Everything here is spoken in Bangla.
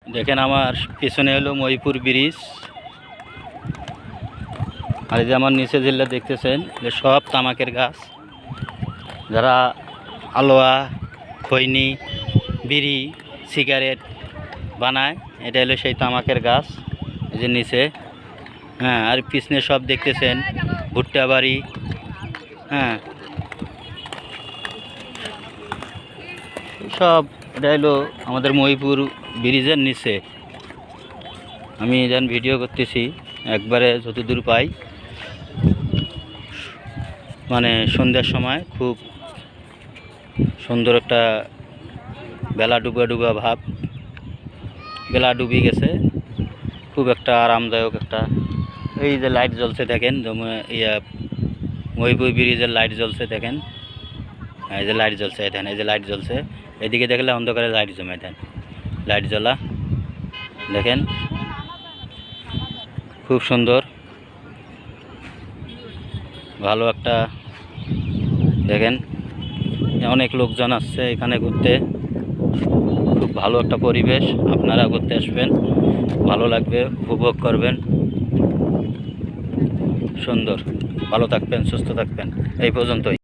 দেখেন আমার পিছনে হলো মহিপুর ব্রিজ, আর এই যে আমার নিচে যেগুলো দেখতেছেন যে সব তামাকের গাছ। যারা আলোয়া, খৈনি, বিড়ি, সিগারেট বানায়, এটা হলো সেই তামাকের গাছ। এই যে নিচে, হ্যাঁ, আর পিছনে সব দেখতেছেন ভুট্টা বাড়ি। হ্যাঁ, সব এটা হলো আমাদের মহিপুর ব্রিজের নিচে। আমি যেন ভিডিও করতেছি একবারে যতদূর পাই, মানে সন্ধ্যার সময় খুব সুন্দর একটা বেলা ডুবা ডুবা ভাব, বেলা ডুবে গেছে, খুব একটা আরামদায়ক একটা। এই যে লাইট জ্বলছে দেখেন, মহিপুর ব্রিজের লাইট জ্বলছে দেখেন, এই যে লাইট জ্বলছে দেখেন, এই যে লাইট জ্বলছে, এদিকে দেখলে অন্ধকারে লাইট জমে দেন, লাইট জ্বলা দেখেন, খুব সুন্দর ভালো একটা। দেখেন অনেক লোকজন আসছে এখানে ঘুরতে, খুব ভালো একটা পরিবেশ। আপনারা ঘুরতে আসবেন, ভালো লাগবে, উপভোগ করবেন। সুন্দর, ভালো থাকবেন, সুস্থ থাকবেন। এই পর্যন্তই।